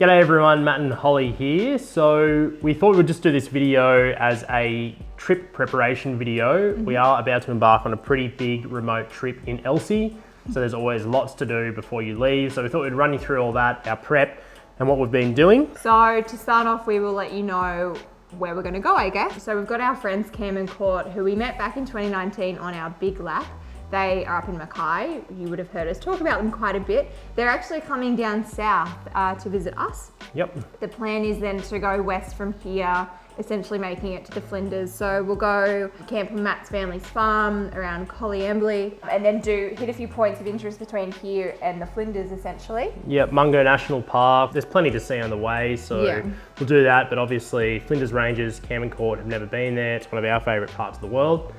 G'day everyone, Matt and Holly here. So we thought we'd just do this video as a trip preparation video. We are about to embark on a pretty big remote trip in Elsie. So there's always lots to do before you leave. So we thought we'd run you through all that, our prep and what we've been doing. So to start off, we will let you know where we're gonna go, I guess. So we've got our friends Cam and Court, who we met back in 2019 on our big lap. They are up in Mackay. You would have heard us talk about them quite a bit. They're actually coming down south to visit us. Yep. The plan is then to go west from here, essentially making it to the Flinders. So we'll go camp on Matt's family's farm around Collyambly and then hit a few points of interest between here and the Flinders essentially. Yep, Mungo National Park. There's plenty to see on the way, so we'll do that. But obviously Flinders Ranges, Cam and Court have never been there. It's one of our favourite parts of the world.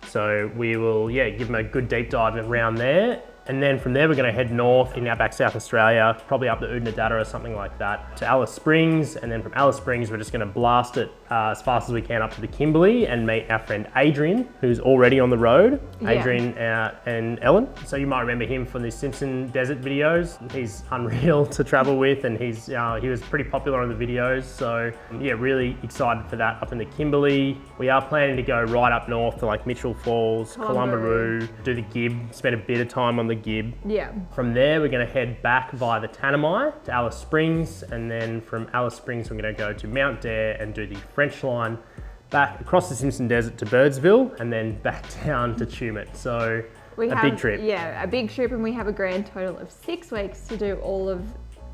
So we will, give them a good deep dive around there. And then from there, we're going to head north in outback South Australia, probably up to Oodnadatta or something like that, to Alice Springs. And then from Alice Springs, we're just going to blast it as fast as we can up to the Kimberley and meet our friend Adrian, who's already on the road. Adrian and Ellen. So you might remember him from the Simpson Desert videos. He's unreal to travel with, and he was pretty popular on the videos. So yeah, really excited for that up in the Kimberley. We are planning to go right up north to like Mitchell Falls, Columbaroo, do the Gib, spend a bit of time on the Gib. Yeah. From there, we're going to head back via the Tanami to Alice Springs, and then from Alice Springs, we're going to go to Mount Dare and do the French line back across the Simpson Desert to Birdsville, and then back down to Tumut. So big trip. Yeah, a big trip, and we have a grand total of 6 weeks to do all of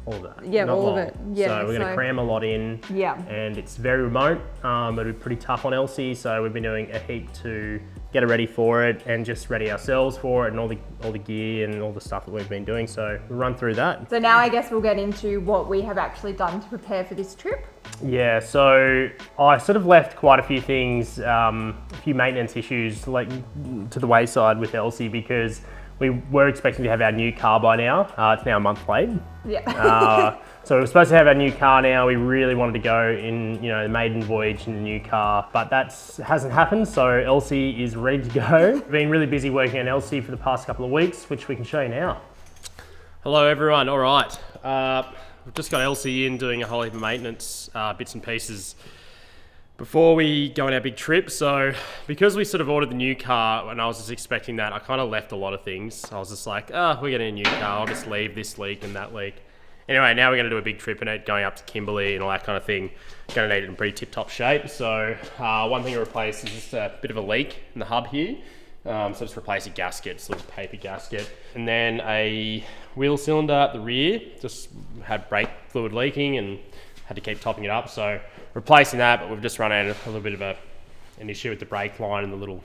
that. Yeah, Not all long. of it. Yeah, so we're going to cram a lot in. Yeah. And it's very remote. It'll be pretty tough on Elsie, so we've been doing a heap to get ready for it and just ready ourselves for it and all the gear and all the stuff that we've been doing. So we'll run through that. So now I guess we'll get into what we have actually done to prepare for this trip. Yeah, so I sort of left quite a few things, a few maintenance issues like to the wayside with Elsie because we were expecting to have our new car by now. It's now a month late. Yeah. So we were supposed to have our new car now. We really wanted to go in, the maiden voyage in the new car, but that hasn't happened. So Elsie is ready to go. We've been really busy working on Elsie for the past couple of weeks, which we can show you now. Hello everyone. All right. We've just got Elsie in doing a whole heap of maintenance, bits and pieces before we go on our big trip. So because we sort of ordered the new car and I was just expecting that, I kind of left a lot of things. I was just like, we're getting a new car. I'll just leave this leak and that leak. Anyway, now we're going to do a big trip in it, going up to Kimberley and all that kind of thing. Going to need it in pretty tip-top shape. So one thing to replace is just a bit of a leak in the hub here. So just replace a gasket, it's a little paper gasket. And then a wheel cylinder at the rear, just had brake fluid leaking and had to keep topping it up. So replacing that, but we've just run into a little bit of an issue with the brake line and the little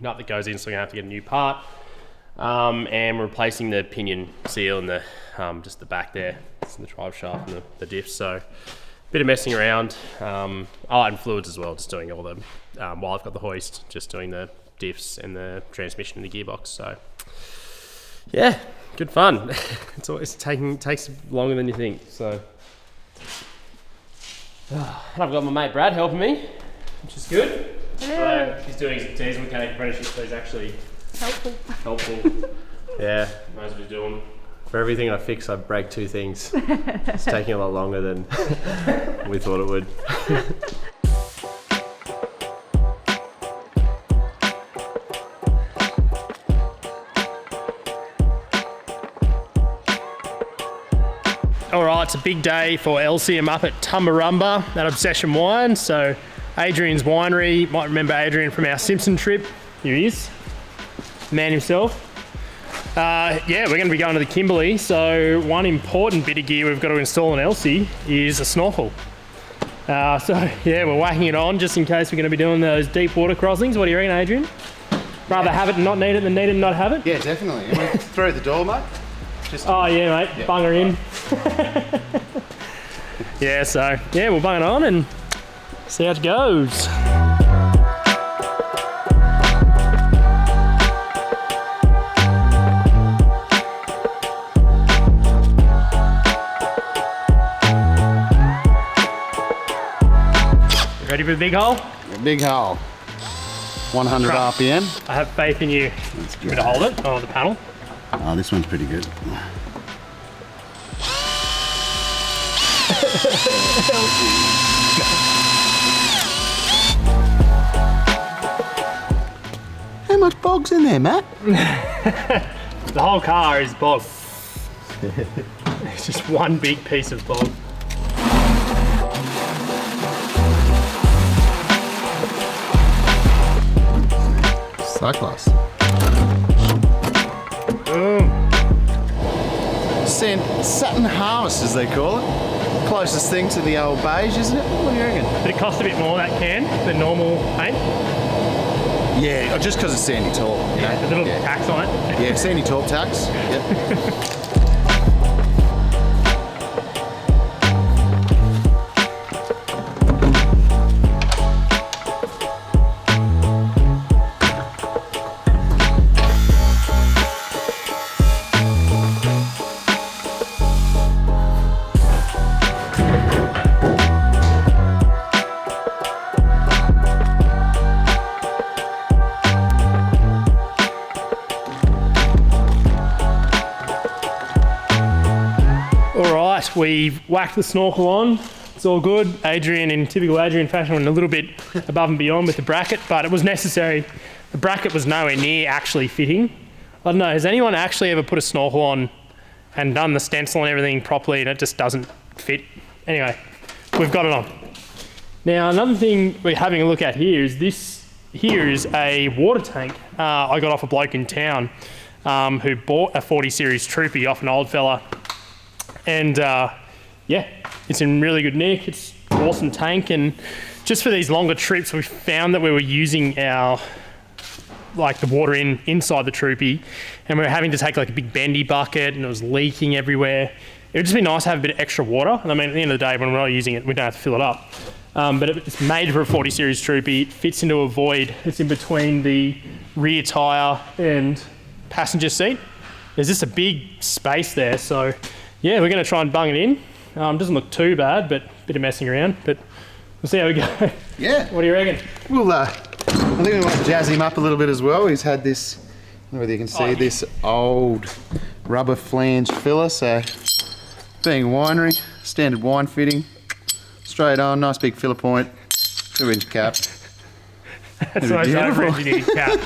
nut that goes in, so we're going to have to get a new part. And we're replacing the pinion seal and the just the back there, it's in the drive shaft and the diffs. So a bit of messing around. And fluids as well, just doing all the, while I've got the hoist, just doing the diffs and the transmission and the gearbox. So yeah, good fun. Takes longer than you think. So and I've got my mate Brad helping me, which is good. Yeah. So he's doing his diesel mechanic apprenticeship, so he's actually helpful. Yeah, knows what he's doing. For everything I fix, I break 2 things. It's taking a lot longer than we thought it would. All right, it's a big day for Elsie. I'm up at Tumbarumba at Obsession Wine. So Adrian's winery, might remember Adrian from our Simpson trip. Here he is, man himself. We're going to be going to the Kimberley. So one important bit of gear we've got to install on Elsie is a snorkel. We're whacking it on just in case we're going to be doing those deep water crossings. What do you reckon, Adrian? Rather have it and not need it than need it and not have it? Yeah, definitely. You want to throw the door, mate? Mate. Yep. Bung her in. We'll bung it on and see how it goes. Ready for the big hole? Big hole. 100 RPM. I have faith in you. That's good. Give me to hold it. Oh, the panel. Oh, this one's pretty good. How much bog's in there, Matt? The whole car is bog. It's just one big piece of bog. Cyclops. Boom. Satin Harvest, as they call it. Closest thing to the old beige, isn't it? What do you reckon? But it costs a bit more, that can, than normal paint. Yeah, just because it's Sandy Torp. A little tax on it. Yeah, Sandy Torp tax. Yep. We've whacked the snorkel on. It's all good. Adrian, in typical Adrian fashion, went a little bit above and beyond with the bracket, but it was necessary. The bracket was nowhere near actually fitting. I don't know, has anyone actually ever put a snorkel on and done the stencil and everything properly and it just doesn't fit? Anyway, we've got it on. Now, another thing we're having a look at here is this. Here is a water tank I got off a bloke in town who bought a 40 series Troopy off an old fella. And yeah, it's in really good nick. It's an awesome tank, and just for these longer trips, we found that we were using the water inside the Troopy, and we were having to take like a big bendy bucket, and it was leaking everywhere. It would just be nice to have a bit of extra water. And I mean, at the end of the day, when we're not using it, we don't have to fill it up. But it's made for a 40 series Troopy. It fits into a void. It's in between the rear tyre and passenger seat. There's just a big space there, so. Yeah, we're going to try and bung it in. Doesn't look too bad, but a bit of messing around. But we'll see how we go. Yeah. What do you reckon? Well, I think we might jazz him up a little bit as well. He's had this, I don't know whether you can see, this old rubber flange filler. So, being a winery, standard wine fitting, straight on, nice big filler point, 2-inch cap. That's the most over-engineered cap.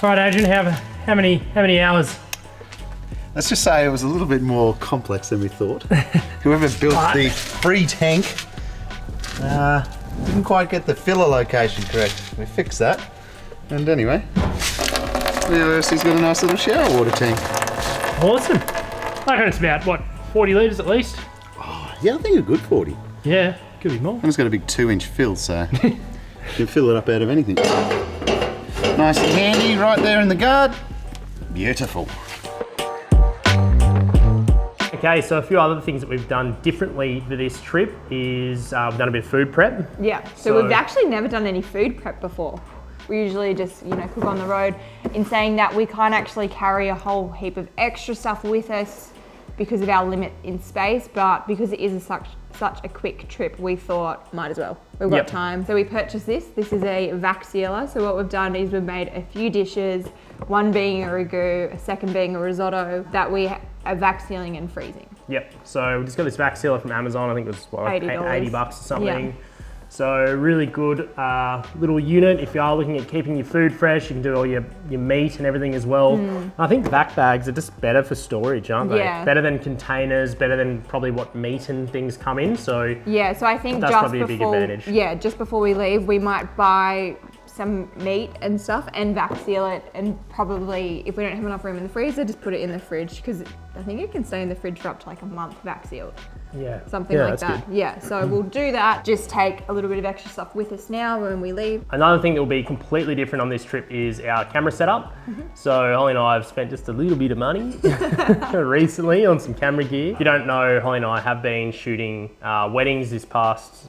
All right, Adrian, how many hours? Let's just say it was a little bit more complex than we thought. Whoever built the free tank didn't quite get the filler location correct. We fixed that. And anyway, Elsie's got a nice little shower water tank. Awesome. I reckon it's about, what, 40 litres at least? Oh, yeah, I think a good 40. Yeah, could be more. And it's got a big 2-inch fill, so you can fill it up out of anything. Nice and handy right there in the guard. Beautiful. Okay, so a few other things that we've done differently for this trip is we've done a bit of food prep. Yeah, so we've actually never done any food prep before. We usually just, cook on the road. In saying that, we can't actually carry a whole heap of extra stuff with us because of our limit in space, but because it is such a quick trip, we thought might as well. We've got time. So we purchased this. This is a vac sealer. So what we've done is we've made a few dishes, one being a ragu, a second being a risotto, that we are vac sealing and freezing. Yep, so we just got this vac sealer from Amazon. I think it was like $80 or something. Yeah. So really good little unit. If you are looking at keeping your food fresh, you can do all your meat and everything as well. I think vac bags are just better for storage, aren't they? Yeah. Better than containers, better than probably what meat and things come in. So yeah, so I think that's probably a big advantage. Yeah, just before we leave, we might buy some meat and stuff and vac seal it, and probably if we don't have enough room in the freezer, just put it in the fridge, because I think it can stay in the fridge for up to like a month vac sealed. Yeah. Something like that. Good. Yeah, so we'll do that. Just take a little bit of extra stuff with us now when we leave. Another thing that will be completely different on this trip is our camera setup. So Holly and I have spent just a little bit of money recently on some camera gear. If you don't know, Holly and I have been shooting weddings this past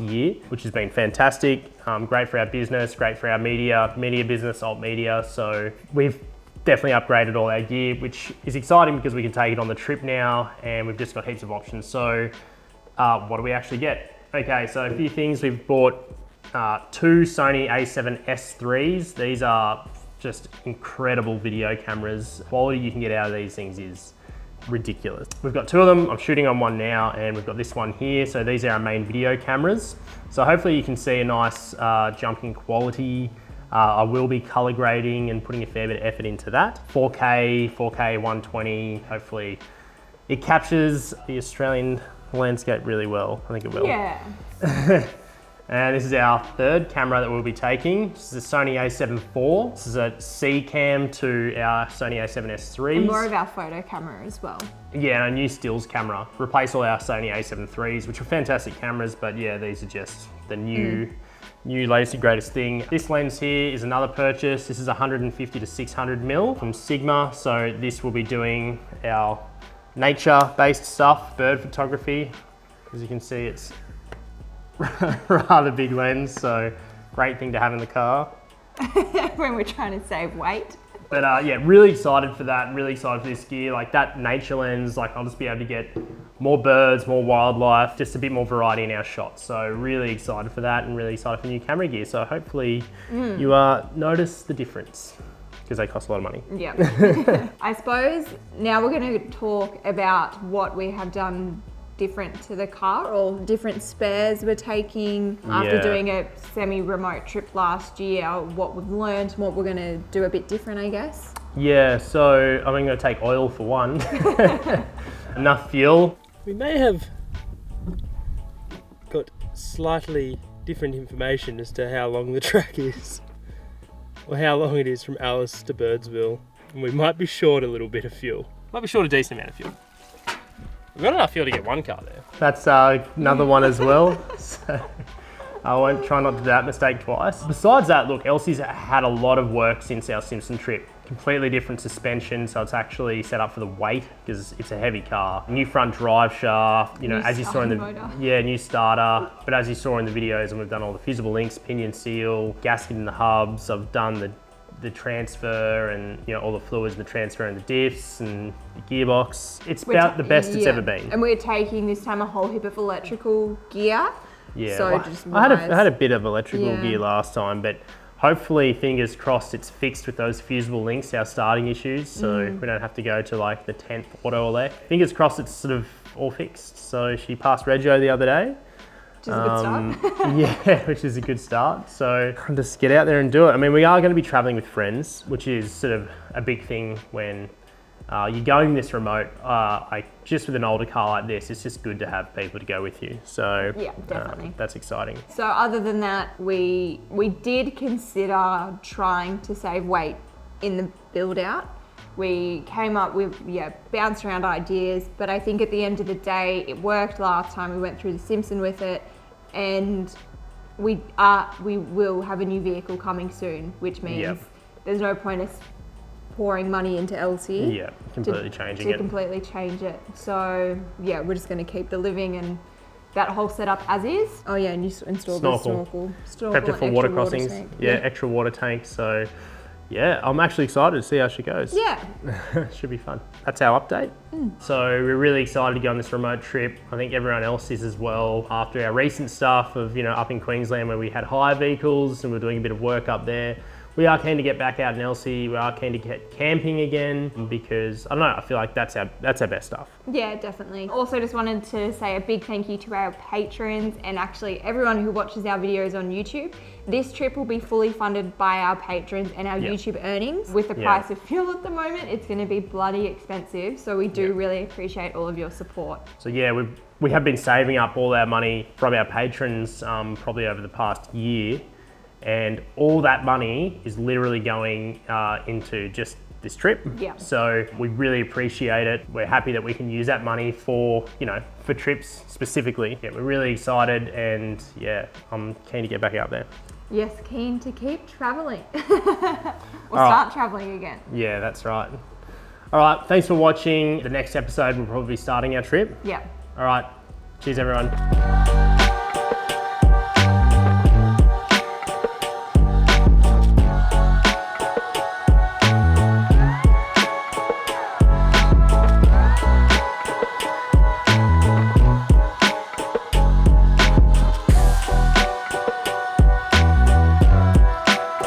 year, which has been fantastic. Great for our business, great for our media business, alt media. So we've definitely upgraded all our gear, which is exciting because we can take it on the trip now, and we've just got heaps of options. So what do we actually get? Okay, so a few things. We've bought two Sony A7S IIIs. These are just incredible video cameras. Quality you can get out of these things is ridiculous. We've got 2 of them. I'm shooting on one now, and we've got this one here. So these are our main video cameras. So hopefully you can see a nice jump in quality. I will be color grading and putting a fair bit of effort into that. 4K 120. Hopefully it captures the Australian landscape really well. I think it will. Yeah. And this is our 3rd camera that we'll be taking. This is a Sony a7 IV. This is a C cam to our Sony a7S IIIs. And more of our photo camera as well. Yeah, and a new stills camera. Replace all our Sony a7 IIIs, which are fantastic cameras, but yeah, these are just the new latest and greatest thing. This lens here is another purchase. This is 150 to 600 mil from Sigma. So this will be doing our nature-based stuff, bird photography. As you can see, it's rather big lens, so great thing to have in the car. When we're trying to save weight. But yeah, really excited for that, really excited for this gear. Like that nature lens, like I'll just be able to get more birds, more wildlife, just a bit more variety in our shots. So really excited for that and really excited for new camera gear. So hopefully you notice the difference because they cost a lot of money. Yeah. I suppose now we're going to talk about what we have done different to the car, or different spares we're taking after doing a semi-remote trip last year, what we've learned, what we're going to do a bit different, I guess. Yeah, so I'm going to take oil for one. Enough fuel. We may have got slightly different information as to how long the track is, or how long it is from Alice to Birdsville, and we might be short a little bit of fuel. Might be short a decent amount of fuel. We've got enough fuel to get one car there. That's another one as well. So I won't try not to do that mistake twice. Besides that, look, Elsie's had a lot of work since our Simpson trip. Completely different suspension, so it's actually set up for the weight because it's a heavy car. New front drive shaft, you know, as you saw in the motor. new starter. But as you saw in the videos, and we've done all the fusible links, pinion seal, gasket in the hubs. I've done the transfer and all the fluids, the transfer and the diffs and the gearbox. It's about the best it's ever been. And we're taking this time a whole heap of electrical gear. Yeah, So well, just I had a bit of electrical gear last time, but hopefully, fingers crossed, it's fixed with those fusible links, our starting issues, so we don't have to go to like the 10th auto elect. Fingers crossed it's sort of all fixed. So she passed Regio the other day. Which is a good start. Yeah, which is a good start. So just get out there and do it. I mean, we are going to be traveling with friends, which is sort of a big thing when you're going this remote. Just with an older car like this, it's just good to have people to go with you. So Yeah, definitely. that's exciting. So other than that, we did consider trying to save weight in the build out. We came up with, bounced around ideas, but I think at the end of the day, it worked last time. We went through the Simpson with it, and we will have a new vehicle coming soon, which means there's no point us pouring money into Elsie. Yeah, completely changing it. Completely change it. So yeah, we're just going to keep the living and that whole setup as is. Oh yeah, and you installed the snorkel. Prepped it for water crossings. Extra water tank. So yeah, I'm actually excited to see how she goes. Yeah. Should be fun. That's our update. So we're really excited to go on this remote trip. I think everyone else is as well. After our recent stuff of, up in Queensland where we had hire vehicles and we're doing a bit of work up there, we are keen to get back out in Elsie. We are keen to get camping again because, I don't know, I feel like that's our best stuff. Yeah, definitely. Also just wanted to say a big thank you to our patrons and actually everyone who watches our videos on YouTube. This trip will be fully funded by our patrons and our YouTube earnings. With the price of fuel at the moment, it's going to be bloody expensive. So we do really appreciate all of your support. So yeah, we have been saving up all our money from our patrons probably over the past year. And all that money is literally going into just this trip. Yeah. So we really appreciate it. We're happy that we can use that money for, for trips specifically. Yeah, we're really excited and I'm keen to get back out there. Yes, keen to keep traveling. Or start traveling again. Yeah, that's right. All right, thanks for watching. The next episode, we'll probably be starting our trip. Yeah. All right, cheers everyone.